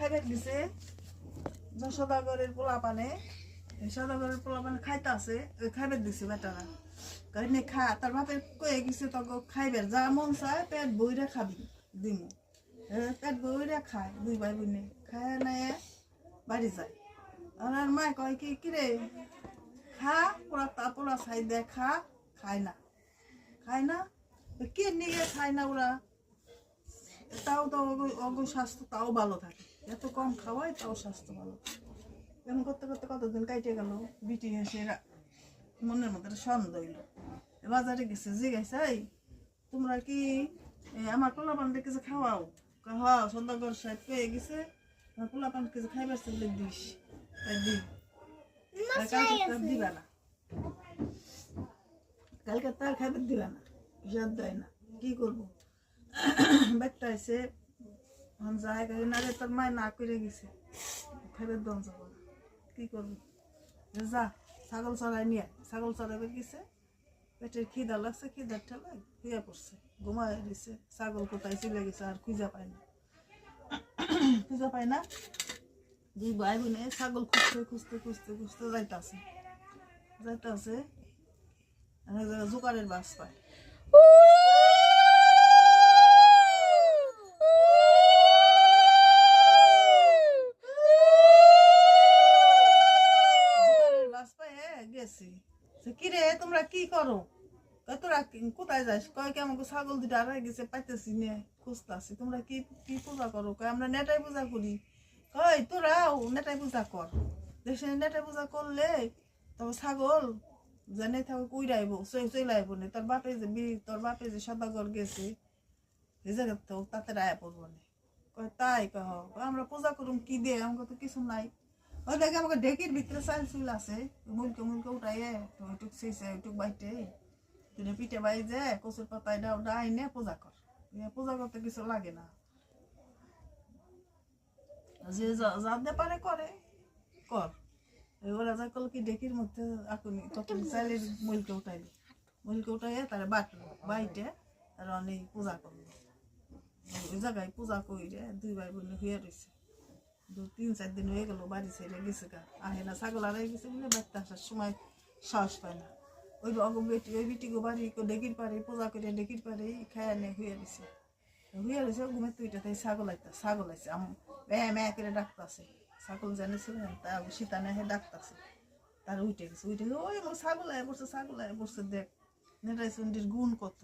খাইবে দিছে সদাগরের পোলাপানে সদাগরের পোলাপানে খাইতে আছে খাইবে দিছে বেটারা কারণ খা তার বাপের কয়ে গেছে তখন খাইবে যা মন চায় পেট বইরে খাবি দিমু পেট বইরে খায় দুই ভাই বোনে খায় নাই বাড়ি যায় আর মায় কয় কি কিরে খা পোলা ছাই দে খায় না কে নিয়ে খায় না ওরা তাও তো অগ স্বাস্থ্য তাও ভালো থাকে এত কম খাওয়াই তাও স্বাস্থ্য ভালো এমন করতে করতে কতদিন কাইটে গেল বিটি এসে মনের মধ্যে সন্দেহ হইল বাজারে গেছে জিজ্ঞাসা তোমরা কি আমার পোলাপানদের কিছু খাওয়াও হ্যাঁ সন্ধ্যাগর সাহেব পেয়ে গেছে আমার পোলাপান কিছু খাইবার চলে দিস তাই দিই কালকে দিবা না কালকে তার খাইবার দিবা না হিসাব দেয় না কি করবো ব্যাগটা এসে জায়গা না রে তোর মায় না করে গেছে খাইবার দম যাব কি করবো যা ছাগল চড়াই নিয়ে ছাগল চড়াইবার গেছে পেটের খিদা লাগছে খিদার ঠেলায় শুয়ে পড়ছে ঘুমায় দিছে ছাগল কোথায় চলে গেছে আর খুঁজা পায় না দুই ভাই বোনে ছাগল খুঁজতে যাইতাছে জোকারের বাস পায় গেছি কিরে তোমরা কি করো তোরা কোথায় যাস কয় কি আমাকে ছাগল দুটা আড়াই গেছে পাইতেছি নে খুঁজতেছি তোমরা কি কি পূজা করো কয় আমরা নেটাই পূজা করি কয় তোরাও নেটাই পূজা কর দেশে নেটাই পূজা করলে তবে ছাগল জানে থাকো কুইরাইব চলে আইব না তোর বাপে যে সদাগর গেছে এই জায়গা তো তাতে রায়া পড়বো না কয় তাই কহ আমরা পূজা করুম কি দিয়ে আমাকে তো কিছু নাই ওই দেখে আমাকে ডেকির ভিতরে চাল চুল আছে মুলকে উঠাইয়ে ওইটুক শেষে ওইটুক বাইটে তুই পিঠে বাই যে কচুর পাতায় ডাই নে পূজা কর পূজা করতে কিছু লাগে না যে যাতে পারে করে কর ওরা যা করলো কি ডেকির মধ্যে আকুনি তখন চালের মুলকে উঠাইয়ে তারা বাটলো বাইটে আর অনেক পূজা করলো ওই জায়গায় পূজা কইরে দুই ভাই বোনে হয়ে রয়েছে 3-4 দিন হয়ে গেল বাড়ি ছেড়ে গেছে গা আহে না ছাগল আড়াই গেছে বলে বাড়িতে আসার সময় সাহস পায় না ওই বেটি গো বাড়ি ডেকির পারে পূজা করে ডেকির পারে খায় নে হয়ে রয়েছে ঘুমের তুইটা তাই ছাগল আইছে ম্যা করে ডাকতেছে ছাগল জানেছিলেন তা সীতা নেহে ডাকতেছে তার উঠে গেছে ওই ছাগল আয় পড়ছে দেখ নেটাই চন্ডির গুণ কত